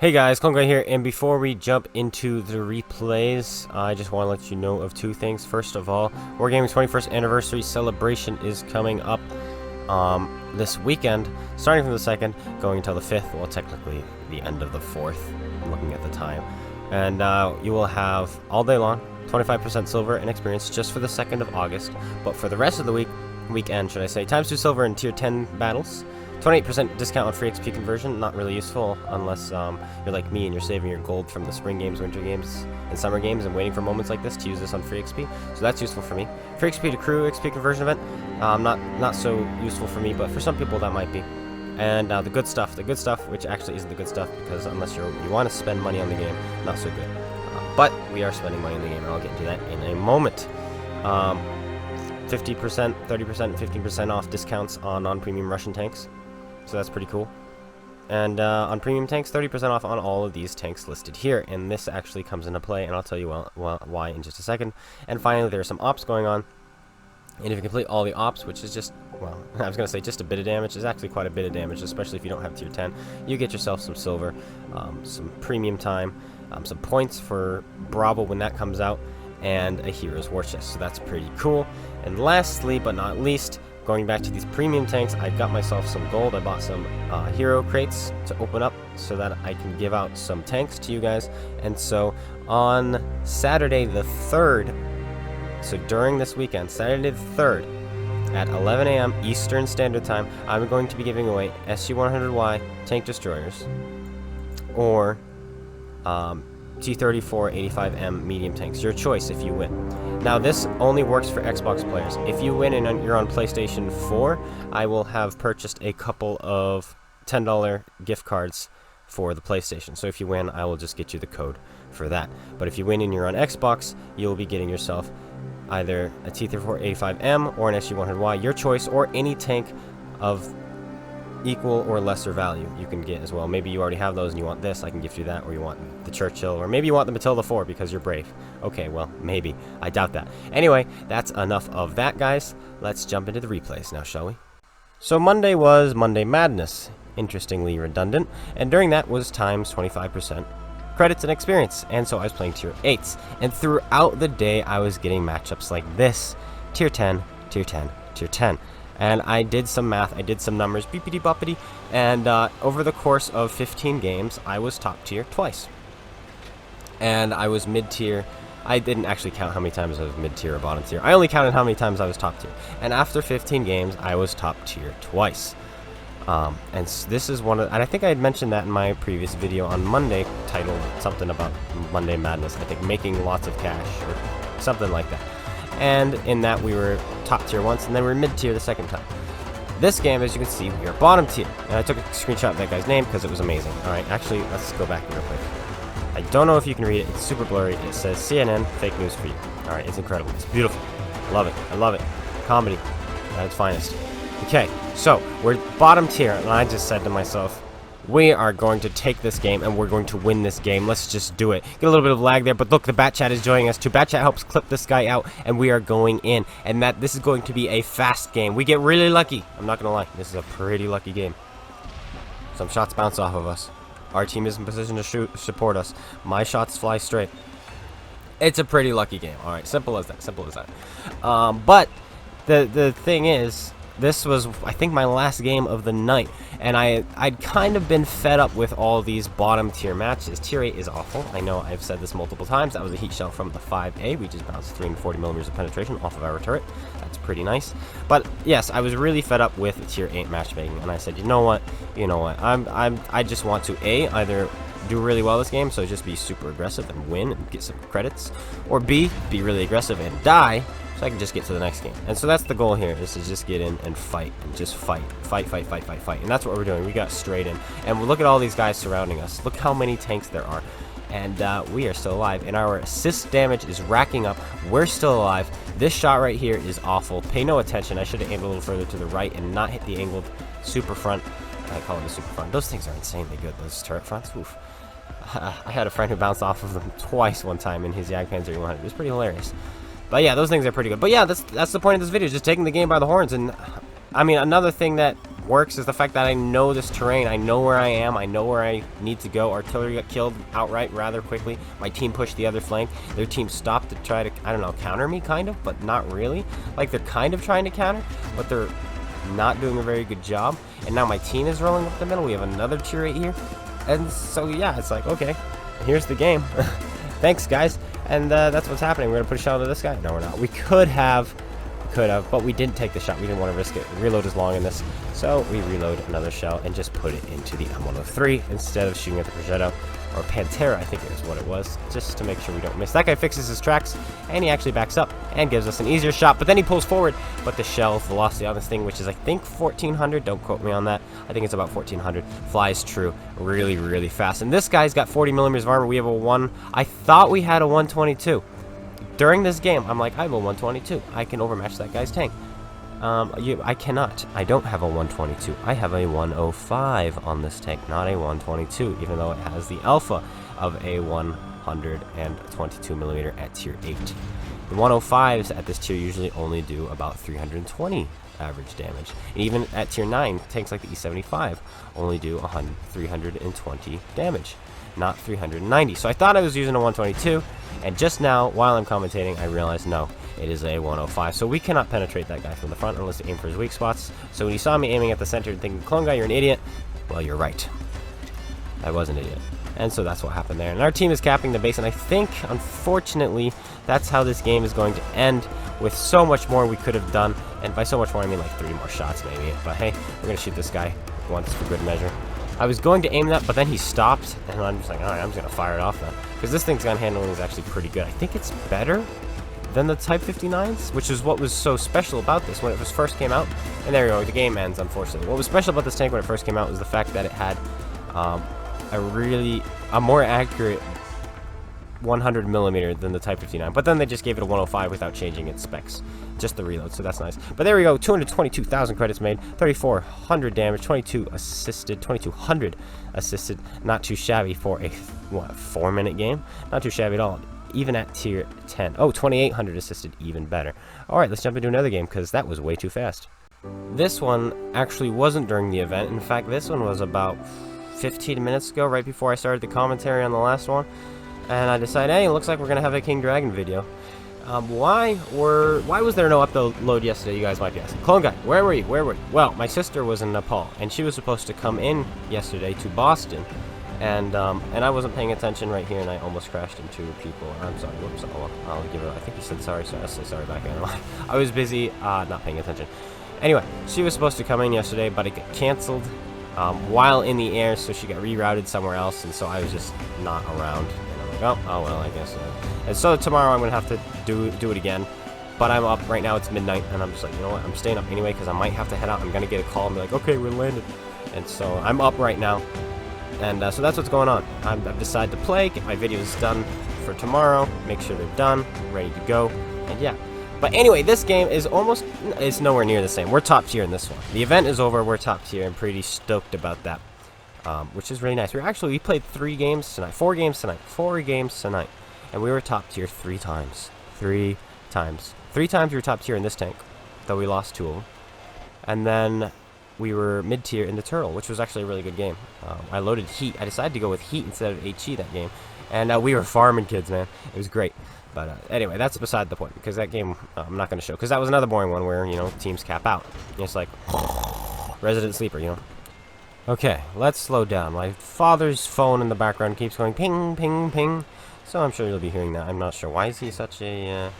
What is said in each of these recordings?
Hey guys, Clone Guy here, and before we jump into the replays, I just want to let you know of two things. First of all, Wargaming's 21st anniversary celebration is coming up this weekend, starting from the 2nd, going until the 5th, well technically the end of the 4th, I'm looking at the time. And you will have all day long, 25% silver and experience just for the 2nd of August, but for the rest of the weekend, should I say, times 2 silver in tier 10 battles, 28% discount on free XP conversion, not really useful unless you're like me and you're saving your gold from the spring games, winter games, and summer games and waiting for moments like this to use this on free XP. So that's useful for me. Free XP to crew XP conversion event, not so useful for me, but for some people that might be. And the good stuff, which actually isn't the good stuff because unless you want to spend money on the game, not so good. But we are spending money on the game, and I'll get into that in a moment. 50%, 30%, and 15% off discounts on non-premium Russian tanks. So that's pretty cool. And on premium tanks, 30% off on all of these tanks listed here. And this actually comes into play, and I'll tell you why in just a second. And finally, there are some ops going on. And if you complete all the ops, which is just, well, I was going to say just a bit of damage, it's actually quite a bit of damage, especially if you don't have tier 10. You get yourself some silver, some premium time, some points for Bravo when that comes out, and a hero's war chest. So that's pretty cool. And lastly, but not least, going back to these premium tanks, I got myself some gold. I bought some hero crates to open up so that I can give out some tanks to you guys. And so on Saturday the 3rd, so during this weekend, Saturday the 3rd, at 11 a.m. Eastern Standard Time, I'm going to be giving away SG-100Y tank destroyers or T-34-85M medium tanks. Your choice if you win. Now this only works for Xbox players. If you win and you're on PlayStation 4, I will have purchased a couple of $10 gift cards for the PlayStation. So if you win, I will just get you the code for that. But if you win and you're on Xbox, you'll be getting yourself either a T-34-85M or an SG-100Y, your choice, or any tank of equal or lesser value you can get as well. Maybe you already have those and you want this, I can gift you that, or you want the Churchill, or maybe you want the Matilda 4 because you're brave. Okay, well, maybe. I doubt that. Anyway, that's enough of that, guys. Let's jump into the replays now, shall we? So Monday was Monday Madness, interestingly redundant, and during that was times 25% credits and experience, and so I was playing tier 8s, and throughout the day I was getting matchups like this: tier 10, tier 10, tier 10. And I did some math, I did some numbers, beepity boppity, and over the course of 15 games, I was top tier twice. And I was mid tier. I didn't actually count how many times I was mid tier or bottom tier. I only counted how many times I was top tier. And after 15 games, I was top tier twice. And this is one of, and I think I had mentioned that in my previous video on Monday, titled something about Monday Madness. I think making lots of cash or something like that. And in that we were top tier once, and then we were mid tier the second time. This game, as you can see, we are bottom tier. And I took a screenshot of that guy's name because it was amazing. Alright, actually, let's go back real quick. I don't know if you can read it. It's super blurry. It says CNN, fake news for you. Alright, it's incredible. It's beautiful. Love it. I love it. Comedy at its finest. Okay, so we're bottom tier, and I just said to myself, we are going to take this game and we're going to win this game. Let's just do it. Get a little bit of lag there, but look, the Bat Chat is joining us too. Bat Chat helps clip this guy out, and we are going in. And this is going to be a fast game. We get really lucky. I'm not going to lie. This is a pretty lucky game. Some shots bounce off of us. Our team is in position to support us. My shots fly straight. It's a pretty lucky game. All right, simple as that. Simple as that. But the thing is, this was, I think, my last game of the night, and I'd kind of been fed up with all these bottom tier matches. Tier 8 is awful. I know I've said this multiple times. That was a heat shell from the 5A. We just bounced 340 millimeters of penetration off of our turret. That's pretty nice. But yes, I was really fed up with tier 8 matchmaking, and I said, you know what? I just want to either do really well this game, so just be super aggressive and win and get some credits, or B, be really aggressive and die, so I can just get to the next game. And so that's the goal here, is to just get in and fight, and just fight. And that's what we're doing. We got straight in. And look at all these guys surrounding us. Look how many tanks there are. And we are still alive. And our assist damage is racking up. We're still alive. This shot right here is awful. Pay no attention. I should have aimed a little further to the right and not hit the angled super front. I call it a super front. Those things are insanely good, those turret fronts. Oof. I had a friend who bounced off of them twice one time in his Jagdpanzer 100. It was pretty hilarious. But yeah, those things are pretty good. But yeah, that's the point of this video, just taking the game by the horns. And I mean, another thing that works is the fact that I know this terrain. I know where I am. I know where I need to go. Artillery got killed outright rather quickly. My team pushed the other flank. Their team stopped to try to, I don't know, counter me, kind of, but not really. Like, they're kind of trying to counter, but they're not doing a very good job. And now my team is rolling up the middle. We have another tier 8 here. And so, yeah, it's like, okay, here's the game. Thanks, guys. And that's what's happening. We're going to put a shell to this guy. No, we're not. We could have, but we didn't take the shot. We didn't want to risk it. Reload is long in this. So we reload another shell and just put it into the M103 instead of shooting at the Progetto, or Pantera, I think it was what it was, just to make sure we don't miss. That guy fixes his tracks, and he actually backs up and gives us an easier shot, but then he pulls forward. But the shell velocity on this thing, which is I think 1400, don't quote me on that, I think it's about 1400, flies true really, really fast. And this guy's got 40 millimeters of armor. We have a 1, I thought we had a 122. During this game, I'm like, I have a 122. I can overmatch that guy's tank. I cannot. I don't have a 122. I have a 105 on this tank, not a 122, even though it has the alpha of a 122 millimeter at tier 8. The 105s at this tier usually only do about 320 average damage. And even at tier 9, tanks like the E75 only do 320 damage, not 390. So I thought I was using a 122, and just now, while I'm commentating, I realized no, it is a 105. So we cannot penetrate that guy from the front unless we aim for his weak spots. So when you saw me aiming at the center and thinking, clone guy, you're an idiot, well, you're right. I was an idiot. And so that's what happened there. And our team is capping the base, and I think, unfortunately, that's how this game is going to end, with so much more we could have done. And by so much more, I mean like 3 more shots maybe. But hey, we're going to shoot this guy once for good measure. I was going to aim that, but then he stopped, and I'm just like, alright, I'm just going to fire it off then. Because this thing's gun handling is actually pretty good. I think it's better than the Type 59s, which is what was so special about this when it first came out. And there you go, the game ends, unfortunately. What was special about this tank when it first came out was the fact that it had a more accurate 100 millimeter than the Type 59, but then they just gave it a 105 without changing its specs, just the reload, so that's nice. But there we go, 222,000 credits made, 3,400 damage, 2,200 assisted, not too shabby for a 4-minute game, not too shabby at all, even at tier 10. Oh, 2,800 assisted, even better. All right, let's jump into another game because that was way too fast. This one actually wasn't during the event. In fact, this one was about 15 minutes ago, right before I started the commentary on the last one. And I decided, hey, it looks like we're going to have a King Dragon video. Why was there no upload yesterday, you guys might be asking. Clone Guy, where were you? Well, my sister was in Nepal, and she was supposed to come in yesterday to Boston. And I wasn't paying attention right here, and I almost crashed into people. I'm sorry, whoops, I'll give it, I think he said sorry, so I'll say sorry back in. I was busy, not paying attention. Anyway, she was supposed to come in yesterday, but it got canceled while in the air, so she got rerouted somewhere else, and so I was just not around. Oh well, I guess. And so tomorrow I'm gonna have to do it again. But I'm up right now. It's midnight, and I'm just like, you know what? I'm staying up anyway because I might have to head out. I'm gonna get a call and be like, okay, we're landed. And so I'm up right now, and so that's what's going on. I've decided to play, get my videos done for tomorrow, make sure they're done, ready to go, and yeah. But anyway, this game is it's nowhere near the same. We're top tier in this one. The event is over. We're top tier. I'm pretty stoked about that. Which is really nice. We played 4 games tonight, and we were top tier 3 times. 3 times we were top tier in this tank, though we lost 2 of them, and then we were mid tier in the turtle, which was actually a really good game. I loaded heat. I decided to go with heat instead of HE that game, and we were farming kids, man. It was great. But anyway, that's beside the point, because that game I'm not going to show, because that was another boring one where, you know, teams cap out. It's like resident sleeper, you know. Okay, let's slow down. My father's phone in the background keeps going ping, ping, ping. So I'm sure you'll be hearing that. I'm not sure. Why is he such a...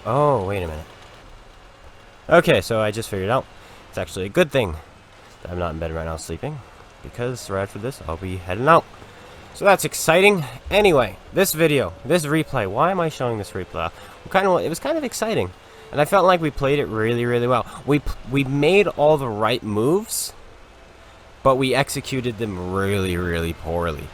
Oh, wait a minute. Okay, so I just figured out. It's actually a good thing that I'm not in bed right now sleeping, because right after this, I'll be heading out. So that's exciting. Anyway, this video, this replay. Why am I showing this replay? It was kind of exciting. And I felt like we played it really, really well. We made all the right moves, but we executed them really, really poorly.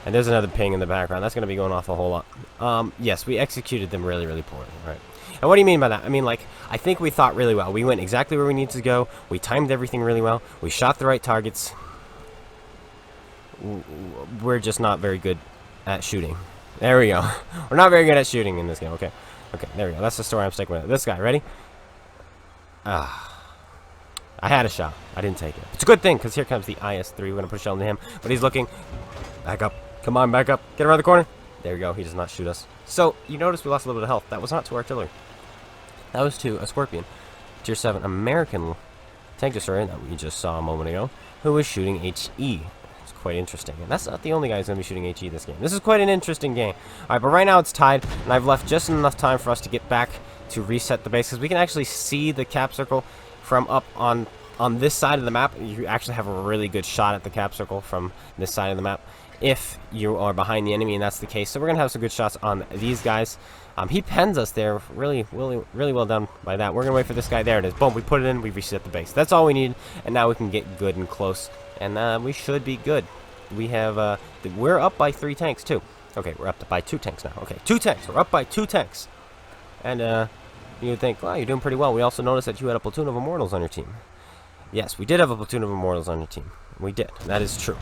And there's another ping in the background. That's going to be going off a whole lot. Yes, we executed them really, really poorly. Right. And what do you mean by that? I mean, like, I think we thought really well. We went exactly where we needed to go. We timed everything really well. We shot the right targets. We're just not very good at shooting. There we go. We're not very good at shooting in this game. Okay. Okay, there we go. That's the story I'm sticking with. This guy, ready? I had a shot. I didn't take it. It's a good thing, because here comes the IS-3. We're going to put a shell into him. But he's looking. Back up. Come on, back up. Get around the corner. There we go. He does not shoot us. So, you notice we lost a little bit of health. That was not to artillery. That was to a Scorpion. Tier 7 American tank destroyer that we just saw a moment ago, who was shooting HE. It's quite interesting. And that's not the only guy who's going to be shooting HE this game. This is quite an interesting game. Alright, but right now it's tied, and I've left just enough time for us to get back to reset the base, because we can actually see the cap circle from up on this side of the map. You actually have a really good shot at the cap circle from this side of the map if you are behind the enemy, and that's the case. So we're gonna have some good shots on these guys. He pens us there. Really well done by that. We're gonna wait for this guy. There it is. Boom, we put it in. We reset the base. That's all we need, and now we can get good and close, and we should be good. We have we're up by 3 tanks too. Okay, we're up by 2 tanks now. Okay, 2 tanks. We're up by 2 tanks, and you would think, wow, you're doing pretty well. We also noticed that you had a platoon of Immortals on your team. Yes, we did have a platoon of Immortals on your team. We did. That is true.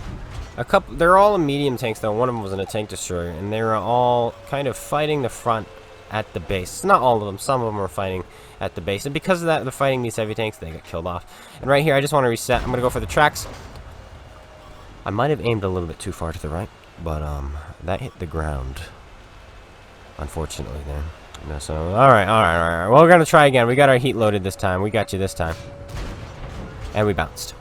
They're all medium tanks, though. One of them was in a tank destroyer, and they were all kind of fighting the front at the base. Not all of them. Some of them were fighting at the base, and because of that, they're fighting these heavy tanks. They got killed off. And right here, I just want to reset. I'm going to go for the tracks. I might have aimed a little bit too far to the right, but that hit the ground, unfortunately, there. No, so, alright. Well, we're going to try again. We got our heat loaded this time. We got you this time. And we bounced.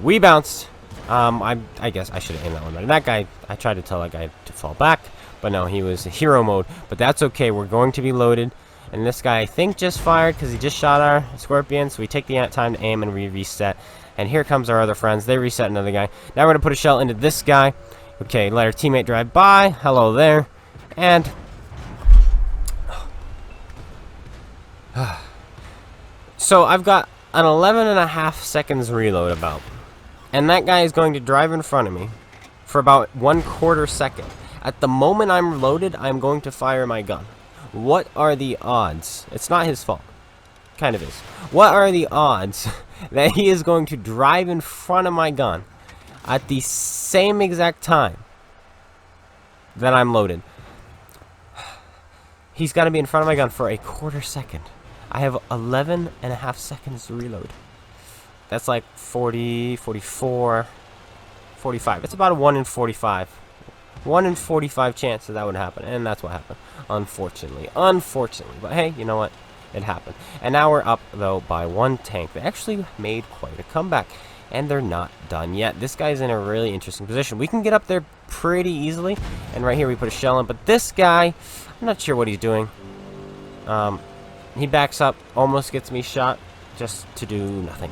I guess I should have aimed that one better. That guy, I tried to tell that guy to fall back, but no, he was hero mode. But that's okay. We're going to be loaded. And this guy, I think, just fired because he just shot our Scorpion. So we take the time to aim and we reset. And here comes our other friends. They reset another guy. Now we're going to put a shell into this guy. Okay, let our teammate drive by. Hello there. And so I've got an 11.5 seconds reload about. And that guy is going to drive in front of me for about 1/4 second. At the moment I'm loaded, I'm going to fire my gun. What are the odds? It's not his fault. Kind of is. What are the odds that he is going to drive in front of my gun at the same exact time that I'm loaded? He's got to be in front of my gun for 1/4 second. I have 11.5 seconds to reload. That's like 40, 44, 45. It's about a 1 in 45. 1 in 45 chance that would happen. And that's what happened. Unfortunately. But hey, you know what? It happened. And now we're up, though, by 1 tank. They actually made quite a comeback. And they're not done yet. This guy's in a really interesting position. We can get up there pretty easily. And right here we put a shell in. But this guy, I'm not sure what he's doing. He backs up, almost gets me shot, just to do nothing.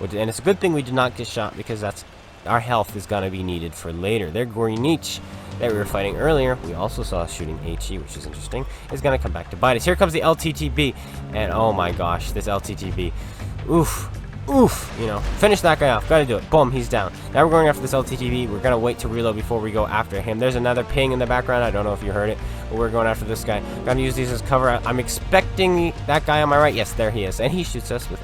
And it's a good thing we did not get shot, because that's our health is going to be needed for later. Their Gorinich that we were fighting earlier, we also saw shooting HE, which is interesting, is going to come back to bite us. Here comes the LTTB, and oh my gosh, this LTTB. Oof. You know, finish that guy off. Gotta do it. Boom, he's down. Now we're going after this LTTB. We're gonna wait to reload before we go after him. There's another ping in the background. I don't know if you heard it, but we're going after this guy. Gonna use these as cover. I'm expecting that guy on my right. Yes, there he is. And he shoots us with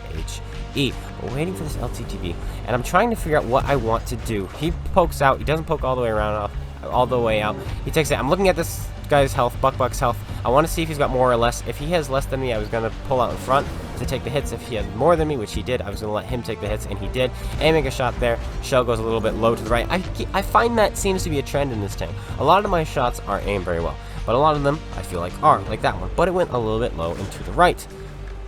HE. We're waiting for this LTTB, and I'm trying to figure out what I want to do. He pokes out. He doesn't poke all the way around, all the way out. He takes it. I'm looking at this guy's health, Buck's health. I want to see if he's got more or less. If he has less than me, I was going to pull out in front to take the hits. If he had more than me, which he did, I was going to let him take the hits, and he did. Aiming a shot there. Shell goes a little bit low to the right. I find that seems to be a trend in this tank. A lot of my shots are aimed very well, but a lot of them I feel like are, like that one. But it went a little bit low and to the right.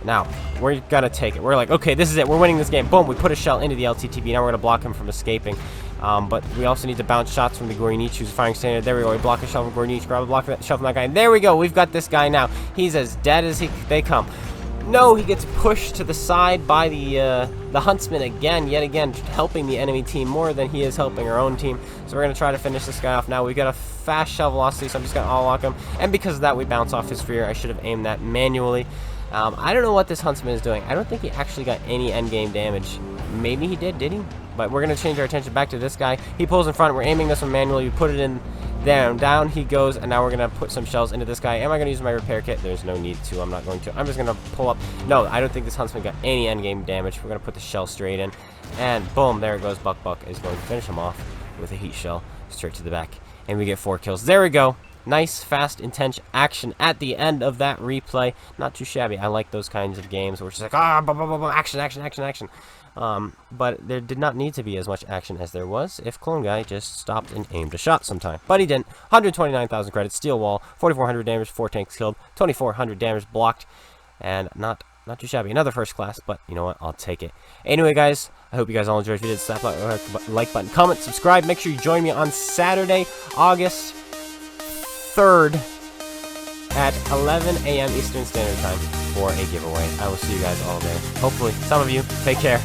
Now, we're going to take it. We're like, okay, this is it. We're winning this game. Boom, we put a shell into the LTTB. Now we're going to block him from escaping. But we also need to bounce shots from the Gorinich, who's firing standard. There we go. We block a shell from Gorinich. Grab a block that shell from that guy. And there we go. We've got this guy now. He's as dead as they come. No, he gets pushed to the side by the Huntsman again, yet again, helping the enemy team more than he is helping our own team. So we're going to try to finish this guy off now. We've got a fast shell velocity, so I'm just going to all-lock him. And because of that, we bounce off his sphere. I should have aimed that manually. I don't know what this Huntsman is doing. I don't think he actually got any endgame damage. Maybe he did he? But we're going to change our attention back to this guy. He pulls in front. We're aiming this one manually. We put it in there. Down he goes. And now we're going to put some shells into this guy. Am I going to use my repair kit? There's no need to. I'm not going to. I'm just going to pull up. No, I don't think this Huntsman got any endgame damage. We're going to put the shell straight in. And boom, there it goes. Buck is going to finish him off with a heat shell straight to the back. And we get 4 kills. There we go. Nice, fast, intense action at the end of that replay. Not too shabby. I like those kinds of games where it's just like, action. But there did not need to be as much action as there was if Clone Guy just stopped and aimed a shot sometime. But he didn't. 129,000 credits, steel wall, 4,400 damage, 4 tanks killed, 2,400 damage blocked, and not too shabby. Another first class, but you know what? I'll take it. Anyway, guys, I hope you guys all enjoyed. If you did, slap that like button, comment, subscribe. Make sure you join me on Saturday, August 3rd at 11 a.m. Eastern Standard Time for a giveaway. I will see you guys all there. Hopefully, some of you. Take care.